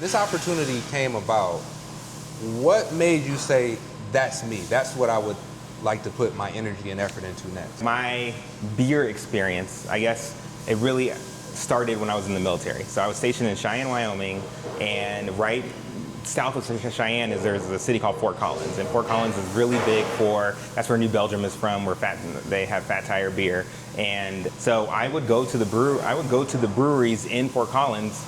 This opportunity came about. What made you say, that's me? That's what I would like to put my energy and effort into next. My beer experience, I guess, it really started when I was in the military. So I was stationed in Cheyenne, Wyoming, and right south of Cheyenne there's a city called Fort Collins, and Fort Collins is really big that's where New Belgium is from, where they have Fat Tire beer. And so I would go to the breweries in Fort Collins,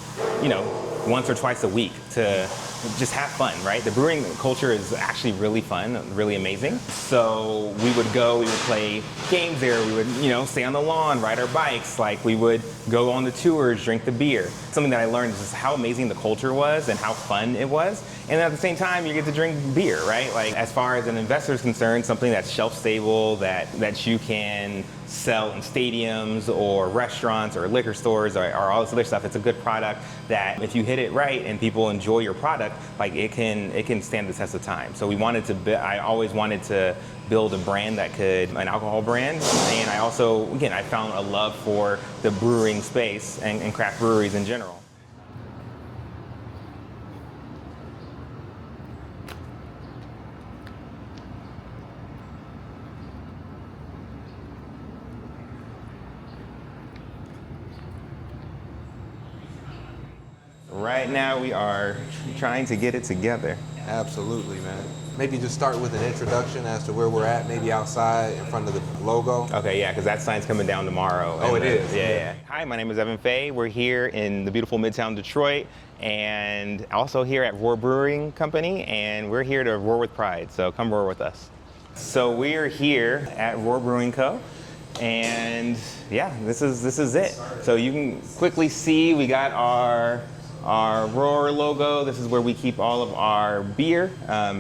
once or twice a week to just have fun, right? The brewing culture is actually really fun, really amazing. So we would play games there, we would, stay on the lawn, ride our bikes, we would go on the tours, drink the beer. Something that I learned is just how amazing the culture was and how fun it was. And at the same time, you get to drink beer, right? As far as an investor is concerned, something that's shelf stable, that you can sell in stadiums or restaurants or liquor stores or all this other stuff. It's a good product that if you hit it right and people enjoy your product, it can stand the test of time. So I always wanted to build a brand an alcohol brand. And I also, I found a love for the brewing space and craft breweries in general. Right now we are trying to get it together. Absolutely, man. Maybe just start with an introduction as to where we're at, maybe outside in front of the logo. Okay, yeah, because that sign's coming down tomorrow. Oh, it is? Yeah. Hi, my name is Evan Fay. We're here in the beautiful Midtown Detroit, and also here at Roar Brewing Company, and we're here to roar with pride, so come roar with us. So we're here at Roar Brewing Co. And yeah, this is it. So you can quickly see we got our Roar logo. This is where we keep all of our beer.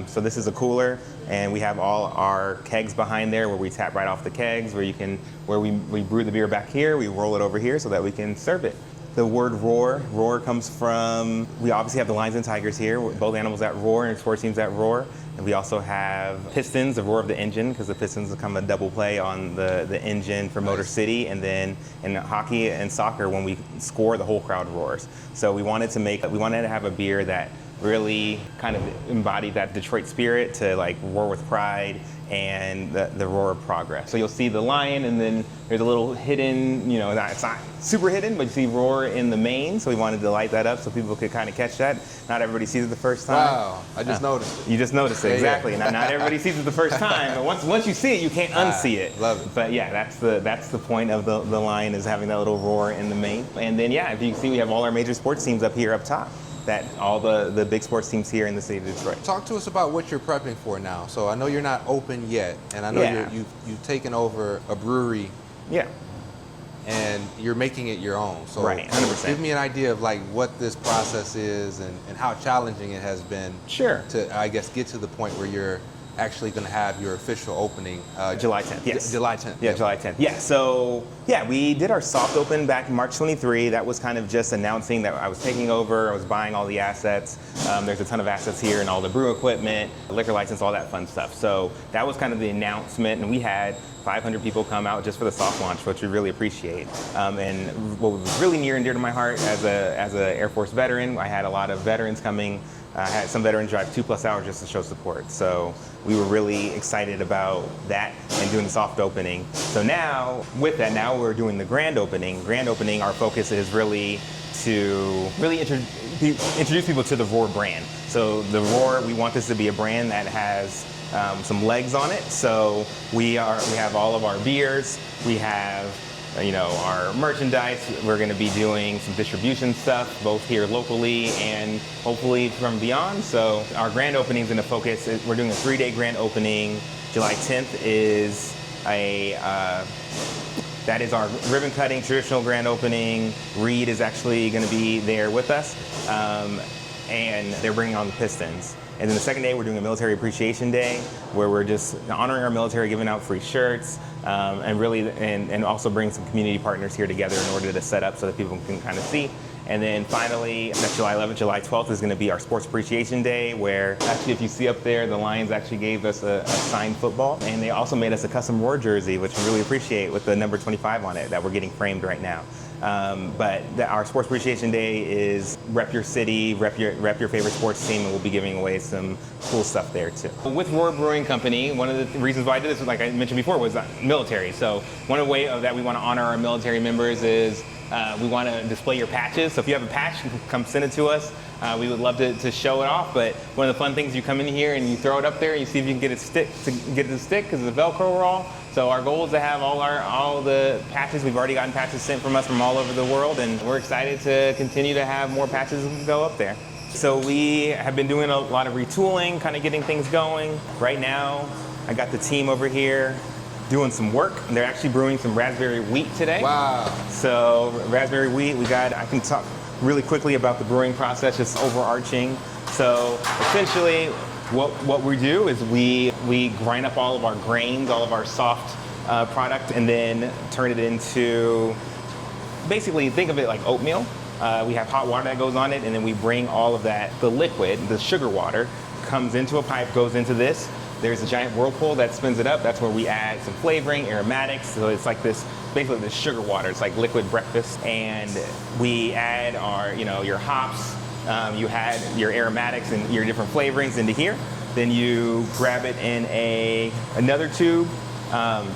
So this is a cooler, and we have all our kegs behind there where we tap right off the kegs, where we brew the beer back here, we roll it over here so that we can serve it. The word roar comes from, we obviously have the Lions and Tigers here, both animals at Roar and sports teams at Roar. And we also have pistons, the roar of the engine, because the pistons become a double play on the engine for Motor City. And then in hockey and soccer, when we score, the whole crowd roars. So we wanted to have a beer that really kind of embodied that Detroit spirit, to roar with pride and the roar of progress. So you'll see the lion, and then there's a little hidden, it's not super hidden, but you see roar in the main. So we wanted to light that up so people could kind of catch that. Not everybody sees it the first time. Wow, I just noticed it. You just noticed it, exactly. Yeah. Not everybody sees it the first time, but once you see it, you can't unsee it. Love it. But yeah, that's the point of the lion, is having that little roar in the main. And then if you can see, we have all our major sports teams up here up top. That all the big sports teams here in the city of Detroit. Talk to us about what you're prepping for now. So I know you're not open yet, and I know you've taken over a brewery. Yeah. And you're making it your own. So right, 100%. Give me an idea of what this process is and how challenging it has been. Sure. To, I guess, get to the point where you're actually going to have your official opening. July 10th, yes. July 10th. Yeah, July 10th. Yeah, so we did our soft open back in March 23. That was kind of just announcing that I was taking over, I was buying all the assets. There's a ton of assets here and all the brew equipment, liquor license, all that fun stuff. So that was kind of the announcement, and we had 500 people come out just for the soft launch, which we really appreciate. And what was really near and dear to my heart as a Air Force veteran, I had a lot of veterans coming. I had some veterans drive 2+ hours just to show support. So we were really excited about that and doing the soft opening. So now, with that, now we're doing the grand opening. Grand opening, our focus is really to introduce people to the Roar brand. So the Roar, we want this to be a brand that has some legs on it. So we have all of our beers. We have our merchandise. We're going to be doing some distribution stuff, both here locally and hopefully from beyond. So our grand opening is going to focus. We're doing a 3-day grand opening. July 10th is that is our ribbon cutting traditional grand opening. Reed is actually going to be there with us, and they're bringing on the Pistons. And then the second day, we're doing a military appreciation day, where we're just honoring our military, giving out free shirts, and also bring some community partners here together in order to set up so that people can kind of see. And then finally, that's July 11th, July 12th is going to be our Sports Appreciation Day, where actually, if you see up there, the Lions actually gave us a signed football, and they also made us a custom Roar jersey, which we really appreciate, with the number 25 on it that we're getting framed right now. But our Sports Appreciation Day is rep your city, rep your favorite sports team, and we'll be giving away some cool stuff there too. With Roar Brewing Company, one of the reasons why I did this, like I mentioned before, was military. So one of the ways that we want to honor our military members is we want to display your patches. So if you have a patch, come send it to us. We would love to show it off, but one of the fun things, you come in here and you throw it up there and you see if you can get it to stick because it's a Velcro roll. So our goal is to have all the patches. We've already gotten patches sent from us from all over the world, and we're excited to continue to have more patches go up there. So we have been doing a lot of retooling, kind of getting things going. Right now, I got the team over here doing some work. They're actually brewing some raspberry wheat today. Wow. So raspberry wheat, I can talk really quickly about the brewing process, just overarching. So essentially, what we do is we grind up all of our grains, all of our soft product, and then turn it into, basically think of it like oatmeal. We have hot water that goes on it, and then we bring all of that, the liquid, the sugar water, comes into a pipe, goes into this. There's a giant whirlpool that spins it up. That's where we add some flavoring, aromatics. So it's like this, basically this sugar water. It's like liquid breakfast. And we add our, your hops. You had your aromatics and your different flavorings into here. Then you grab it in another tube. And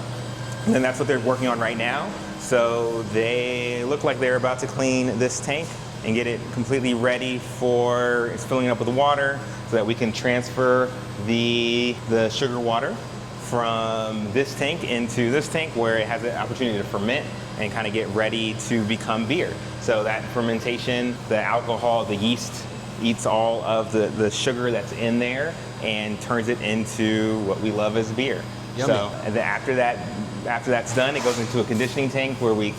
that's what they're working on right now. So they look like they're about to clean this tank and get it completely ready for filling it up with water so that we can transfer the sugar water from this tank into this tank where it has the opportunity to ferment and kind of get ready to become beer. So that fermentation, the alcohol, the yeast eats all of the sugar that's in there and turns it into what we love as beer. Yummy. So and then after that's done, it goes into a conditioning tank where we,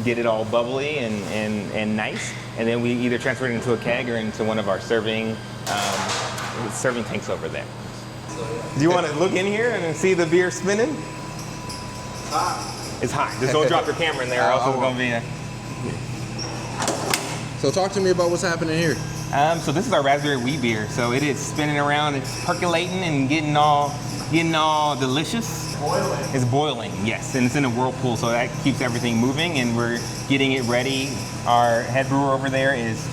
get it all bubbly and nice, and then we either transfer it into a keg or into one of our serving tanks over there. Do you want to look in here and see the beer spinning? It's hot. It's hot. Just don't drop your camera in there, or else it's going to be So talk to me about what's happening here. So this is our raspberry wheat beer. So it is spinning around, it's percolating and getting all delicious. Boiling. It's boiling, yes, and it's in a whirlpool, so that keeps everything moving, and we're getting it ready. Our head brewer over there is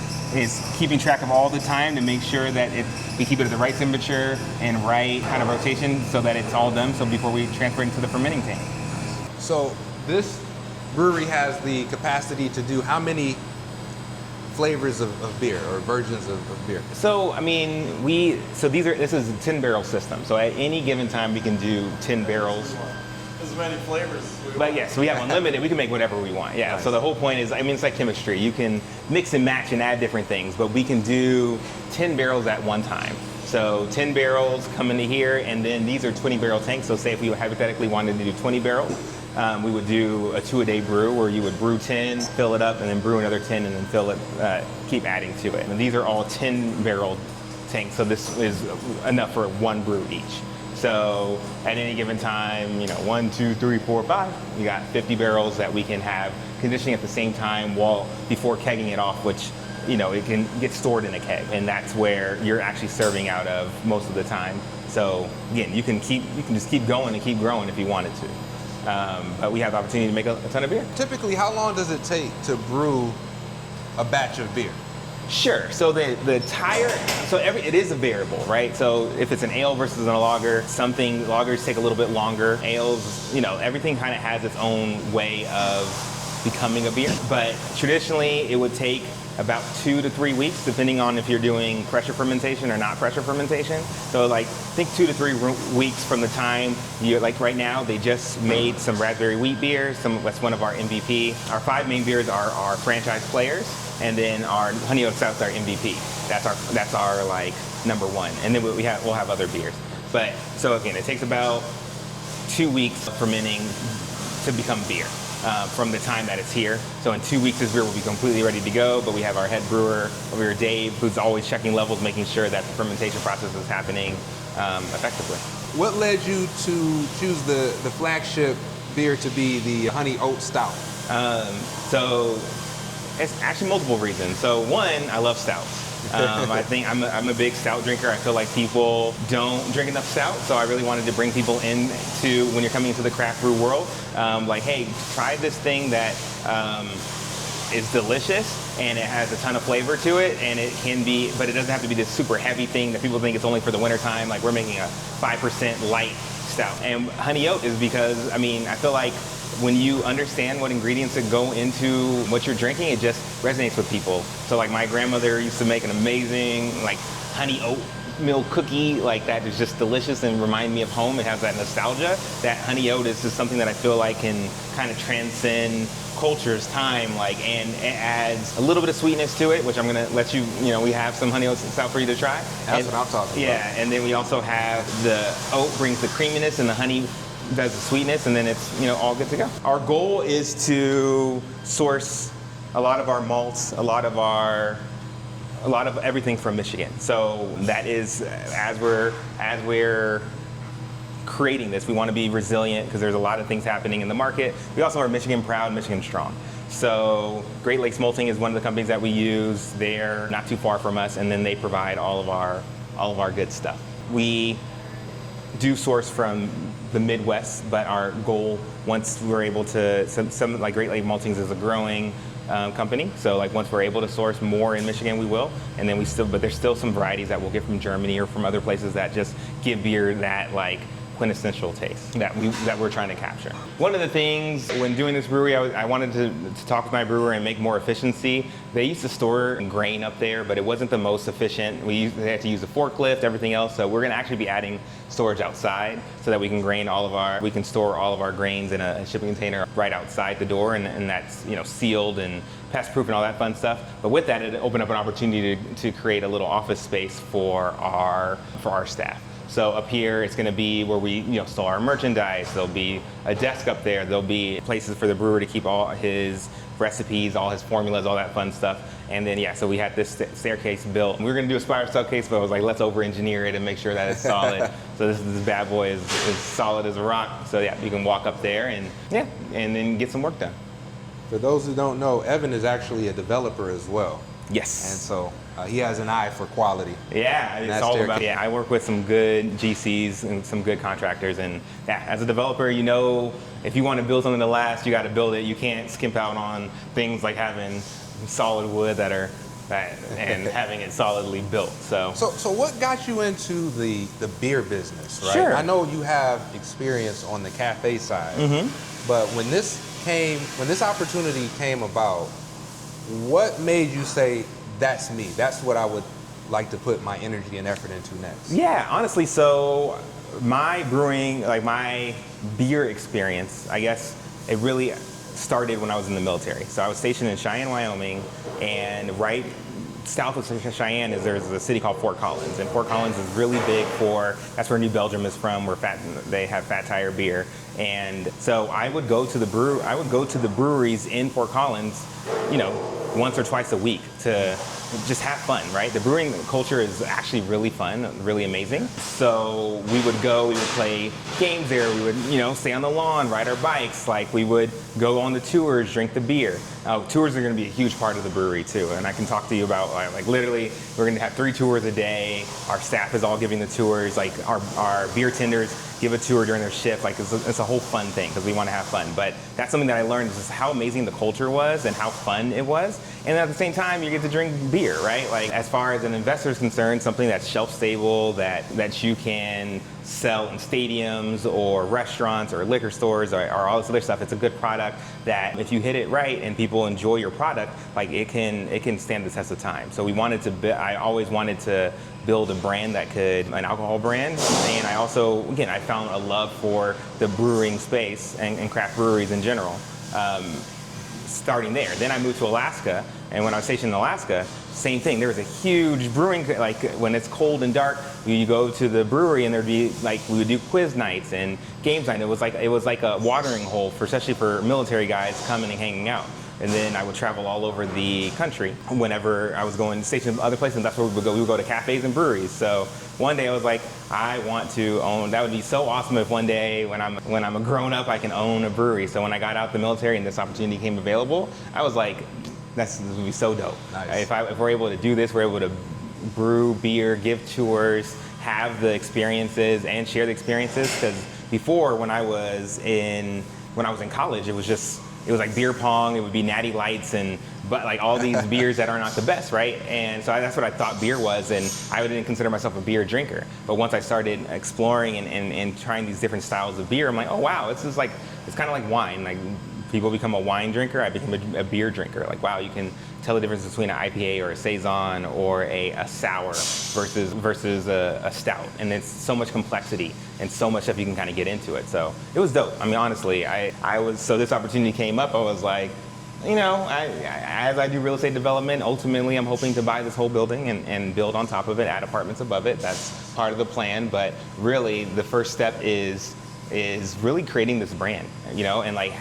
keeping track of all the time to make sure that we keep it at the right temperature and right kind of rotation so that it's all done, so before we transfer it into the fermenting tank. So this brewery has the capacity to do how many flavors of beer or versions of beer? So this is a 10 barrel system. So at any given time we can do 10 barrels. As many flavors as we want. But yes, we have unlimited. We can make whatever we want. Yeah. Nice. So the whole point is, it's like chemistry. You can mix and match and add different things, but we can do 10 barrels at one time. So 10 barrels come into here, and then these are 20 barrel tanks. So say if we hypothetically wanted to do 20 barrels, we would do a 2-a-day brew where you would brew 10, fill it up, and then brew another 10, and then fill it, keep adding to it. And these are all 10 barrel tanks. So this is enough for one brew each. So at any given time, 1, 2, 3, 4, 5, we got 50 barrels that we can have conditioning at the same time before kegging it off, which it can get stored in a keg, and that's where you're actually serving out of most of the time. So again, you can just keep going and keep growing if you wanted to. But we have the opportunity to make a ton of beer. Typically, how long does it take to brew a batch of beer? Sure. So it is a variable, right? So if it's an ale versus a lager, lagers take a little bit longer. Ales, everything kind of has its own way of becoming a beer. But traditionally, it would take about 2 to 3 weeks, depending on if you're doing pressure fermentation or not pressure fermentation. So think 2 to 3 weeks from the time right now, they just made some raspberry wheat beer. That's one of our MVP. Our 5 main beers are our franchise players, and then our Honey Oat Stout is our MVP. That's our number one. And then we'll have other beers. But so again, it takes about 2 weeks of fermenting to become beer. From the time that it's here. So in 2 weeks, this beer will be completely ready to go, but we have our head brewer over here, Dave, who's always checking levels, making sure that the fermentation process is happening effectively. What led you to choose the flagship beer to be the Honey Oat Stout? So it's actually multiple reasons. So one, I love stouts. I think I'm a big stout drinker. I feel like people don't drink enough stout, so I really wanted to bring people into, when you're coming into the craft brew world, hey, try this thing that is delicious and it has a ton of flavor to it, and it can be, but it doesn't have to be this super heavy thing that people think it's only for the winter time. Like we're making a 5% light stout. And honey oat is because, I mean, I feel like when you understand what ingredients that go into what you're drinking, it just resonates with people. So like my grandmother used to make an amazing like honey oat milk cookie like that is just delicious and remind me of home. It has that nostalgia. That honey oat is just something that I feel like can kind of transcend cultures, time, like, and it adds a little bit of sweetness to it, which I'm gonna let you, we have some honey oat stout for you to try. That's what I'm talking about. Yeah, and then we also have the oat brings the creaminess and the honey does the sweetness, and then it's, all good to go. Our goal is to source a lot of our malts, a lot of everything from Michigan. So that is, as we're creating this, we want to be resilient because there's a lot of things happening in the market. We also are Michigan proud, Michigan strong. So Great Lakes Malting is one of the companies that we use. They're not too far from us, and then they provide all of our good stuff. We do source from the Midwest, but our goal, once we're able to, some like Great Lakes Maltings is a growing company. So like once we're able to source more in Michigan, we will. And then but there's still some varieties that we'll get from Germany or from other places that just give beer that like quintessential taste that we're trying to capture. One of the things when doing this brewery, I wanted to talk with my brewer and make more efficiency. They used to store grain up there, but it wasn't the most efficient. They had to use a forklift, everything else. So we're going to actually be adding storage outside so that we can store all of our grains in a shipping container right outside the door, and that's sealed and pest proof and all that fun stuff. But with that, it opened up an opportunity to create a little office space for our staff. So up here, it's going to be where we store our merchandise. There'll be a desk up there. There'll be places for the brewer to keep all his recipes, all his formulas, all that fun stuff. And then, so we had this staircase built. We were going to do a spiral staircase, but I was like, let's over-engineer it and make sure that it's solid. So this bad boy is solid as a rock. So yeah, you can walk up there and then get some work done. For those who don't know, Evan is actually a developer as well. Yes. And so he has an eye for quality. Yeah, it's all about, I work with some good GCs and some good contractors. And as a developer, if you want to build something to last, you got to build it. You can't skimp out on things like having solid wood and having it solidly built. So what got you into the beer business, right? Sure. I know you have experience on the cafe side, but when this opportunity came about, what made you say, that's me, that's what I would like to put my energy and effort into next? Yeah, honestly, so my brewing, like my beer experience, I guess it really started when I was in the military. So I was stationed in Cheyenne, Wyoming, and right south of Cheyenne there's a city called Fort Collins, and Fort Collins is really big that's where New Belgium is from, where they have Fat Tire beer. And so I would go to the breweries in Fort Collins, once or twice a week to just have fun, right? The brewing culture is actually really fun, really amazing. So we would play games there. We would, stay on the lawn, ride our bikes. Like we would go on the tours, drink the beer. Tours are going to be a huge part of the brewery too. And I can talk to you about like literally we're going to have 3 tours a day. Our staff is all giving the tours. Like our beer tenders give a tour during their shift. Like it's a whole fun thing because we want to have fun. But that's something that I learned is just how amazing the culture was and how fun it was. And at the same time, you get to drink beer, right? Like as far as an investor is concerned, something that's shelf stable, that you can sell in stadiums or restaurants or liquor stores or all this other stuff. It's a good product that if you hit it right and people enjoy your product, like it can stand the test of time. So I always wanted to build a brand an alcohol brand. And I also, I found a love for the brewing space and craft breweries in general. Starting there. Then I moved to Alaska, and when I was stationed in Alaska, same thing. There was a huge brewing, like when it's cold and dark, you go to the brewery and there'd be like, we would do quiz nights and games night. It was like a watering hole especially for military guys coming and hanging out. And then I would travel all over the country whenever I was going stationed other places, and that's where we would go. We would go to cafes and breweries. So one day I was like, I want to own, that would be so awesome if one day when I'm a grown up, I can own a brewery. So when I got out the military and this opportunity came available, I was like, this would be so dope. Nice. If we're able to do this, we're able to brew beer, give tours, have the experiences and share the experiences. Because before when I was in college, it was like beer pong, it would be natty lights and but like all these beers that are not the best, right? And so that's what I thought beer was, and I didn't consider myself a beer drinker. But once I started exploring and trying these different styles of beer, I'm like, oh wow, this is like, it's kind of like wine. Like people become a wine drinker, I became a beer drinker. Like wow, you can tell the difference between an IPA or a Saison or a sour versus a stout. And it's so much complexity and so much stuff you can kind of get into it. So it was dope. I mean, honestly, so this opportunity came up, I was like, you know, as I do real estate development, ultimately I'm hoping to buy this whole building and build on top of it, add apartments above it. That's part of the plan. But really the first step is really creating this brand, you know, and like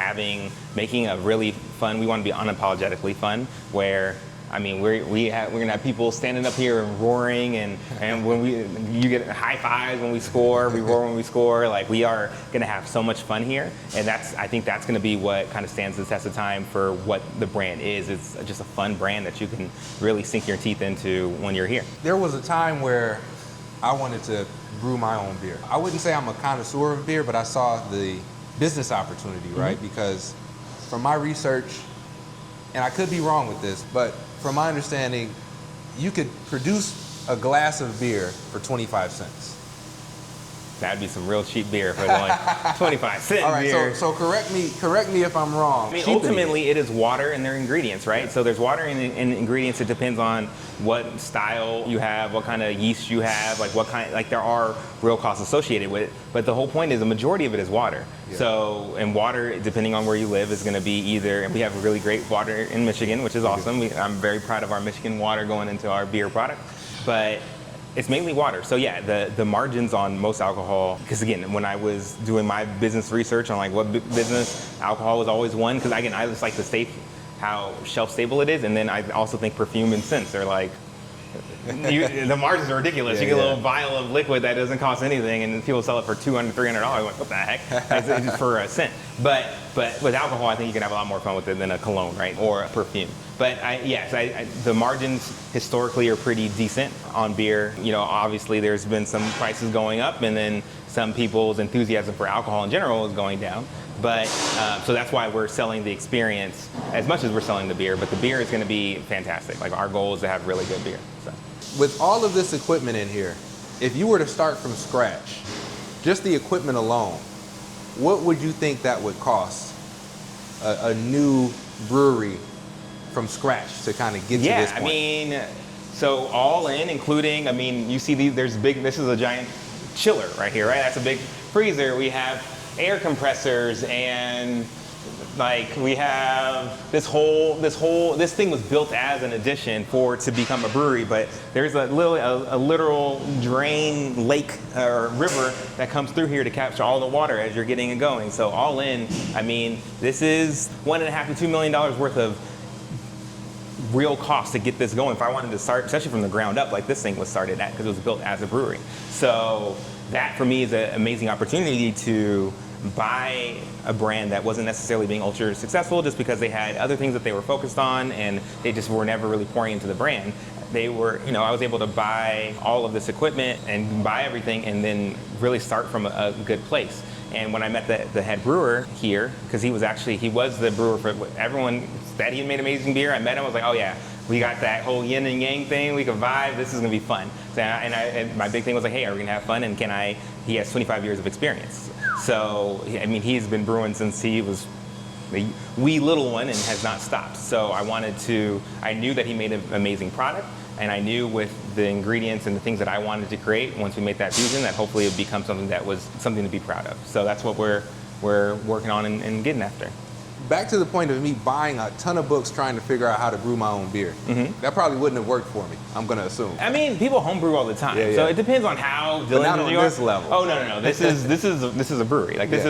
making a really fun, we want to be unapologetically fun, where, I mean, we're gonna have people standing up here and roaring, and when you get high fives when we score, we roar when we score. Like we are gonna have so much fun here, and I think that's gonna be what kind of stands the test of time for what the brand is. It's just a fun brand that you can really sink your teeth into when you're here. There was a time where I wanted to brew my own beer. I wouldn't say I'm a connoisseur of beer, but I saw the business opportunity, right? Because from my research, and I could be wrong with this, but from my understanding, you could produce a glass of beer for 25 cents. That'd be some real cheap beer for only 25-cent All right, beer. so correct me if I'm wrong. I mean, ultimately, it is water and their ingredients, right? Yeah. So there's water and ingredients. It depends on what style you have, what kind of yeast you have, like what kind. Like there are real costs associated with it. But the whole point is, the majority of it is water. Yeah. So, and water, depending on where you live, is going to be either. And we have really great water in Michigan, which is awesome. I'm very proud of our Michigan water going into our beer product, but it's mainly water. So yeah, the margins on most alcohol, because again, when I was doing my business research on like what business, alcohol was always one, because again, I just like to how shelf stable it is, and then I also think perfume and scents are like, the margins are ridiculous. Yeah, you get a little vial of liquid that doesn't cost anything, and people sell it for $200, $300. Like, what the heck? It's just for a cent. But with alcohol, I think you can have a lot more fun with it than a cologne, right? Or a perfume. But the margins historically are pretty decent on beer. You know, obviously there's been some prices going up, and then some people's enthusiasm for alcohol in general is going down. But so that's why we're selling the experience as much as we're selling the beer. But the beer is going to be fantastic. Like our goal is to have really good beer. So. With all of this equipment in here, if you were to start from scratch, just the equipment alone, what would you think that would cost a new brewery from scratch to kind of get to this point? Yeah, I mean, so all in, including, I mean, you see this is a giant chiller right here, right? That's a big freezer. We have air compressors, and like we have this thing was built as an addition to become a brewery, but there's a literal drain lake or river that comes through here to capture all the water as you're getting it going. So all in, I mean, this is $1.5 to $2 million worth of real cost to get this going. If I wanted to start, especially from the ground up, like this thing was started at, because it was built as a brewery. So that for me is an amazing opportunity to buy a brand that wasn't necessarily being ultra successful just because they had other things that they were focused on, and they just were never really pouring into the brand. They were, you know, I was able to buy all of this equipment and buy everything and then really start from a good place. And when I met the head brewer here, because he was the brewer for everyone that he made amazing beer, I met him, I was like, oh yeah, we got that whole yin and yang thing, we can vibe, this is gonna be fun. So, and my big thing was like, hey, are we gonna have fun, and he has 25 years of experience. So, I mean, he's been brewing since he was a wee little one and has not stopped. So I knew that he made an amazing product, and I knew with the ingredients and the things that I wanted to create, once we made that fusion, that hopefully it would become something that was something to be proud of. So that's what we're working on and getting after. Back to the point of me buying a ton of books trying to figure out how to brew my own beer. Mm-hmm. That probably wouldn't have worked for me, I'm going to assume. I mean, people homebrew all the time, so it depends on how diligent not on you are. This level. Oh no, this is a brewery. Like this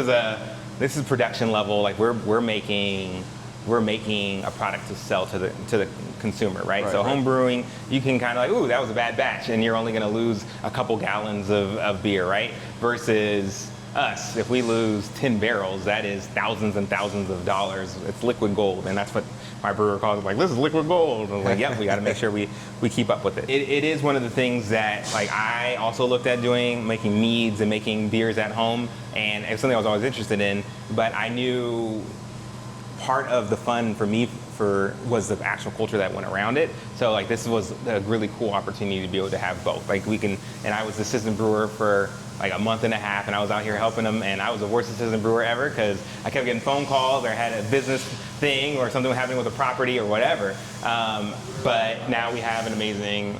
is production level. Like we're making a product to sell to the consumer, right? So home brewing, you can kind of like, ooh, that was a bad batch, and you're only going to lose a couple gallons of beer, right? Versus us, if we lose 10 barrels, that is thousands and thousands of dollars. It's liquid gold, and that's what my brewer calls it. Like, this is liquid gold. I'm like, yep, we got to make sure we keep up with it. It is one of the things that like I also looked at doing, making meads and making beers at home, and it's something I was always interested in. But I knew part of the fun for me was the actual culture that went around it. So like this was a really cool opportunity to be able to have both. Like and I was the assistant brewer for like a month and a half, and I was out here helping them, and I was the worst assistant brewer ever because I kept getting phone calls or had a business thing or something was happening with a property or whatever. But now we have an amazing,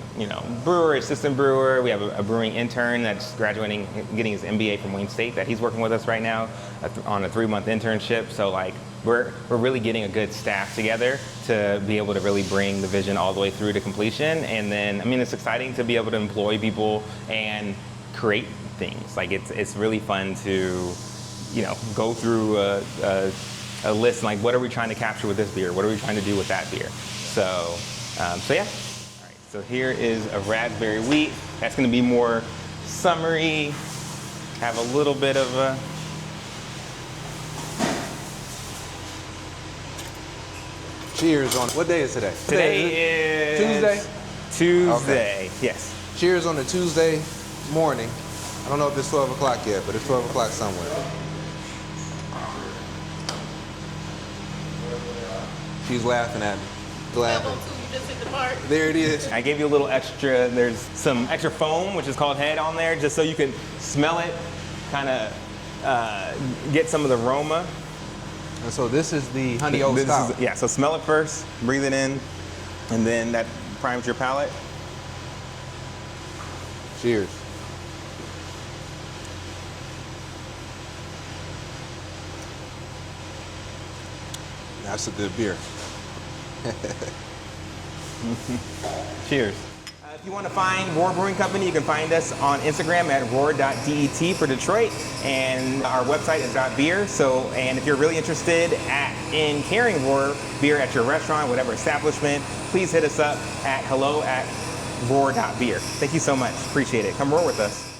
brewer, assistant brewer. We have a brewing intern that's graduating, getting his MBA from Wayne State that he's working with us right now on a 3-month internship. So like we're really getting a good staff together to be able to really bring the vision all the way through to completion. And then, it's exciting to be able to employ people and create things. Like it's really fun to, go through a list, like what are we trying to capture with this beer? What are we trying to do with that beer? So yeah. All right, so here is a raspberry wheat. That's gonna be more summery, have a little bit of a, Cheers on, what day is today? Today is Tuesday? Tuesday, Okay. yes. Cheers on a Tuesday morning. I don't know if it's 12 o'clock yet, but it's 12 o'clock somewhere. She's laughing at me. Laughing. You just hit the mark. There it is. I gave you a little extra, there's some extra foam, which is called head on there, just so you can smell it, kind of get some of the aroma. And so this is the Honey Oat Stout. Yeah, so smell it first, breathe it in, and then that primes your palate. Cheers. That's a good beer. Cheers. If you want to find Roar Brewing Company, you can find us on Instagram at roar.det for Detroit, and our website is .beer. So, and if you're really interested in carrying Roar beer at your restaurant, whatever establishment, please hit us up at hello@roar.beer. Thank you so much. Appreciate it. Come roar with us.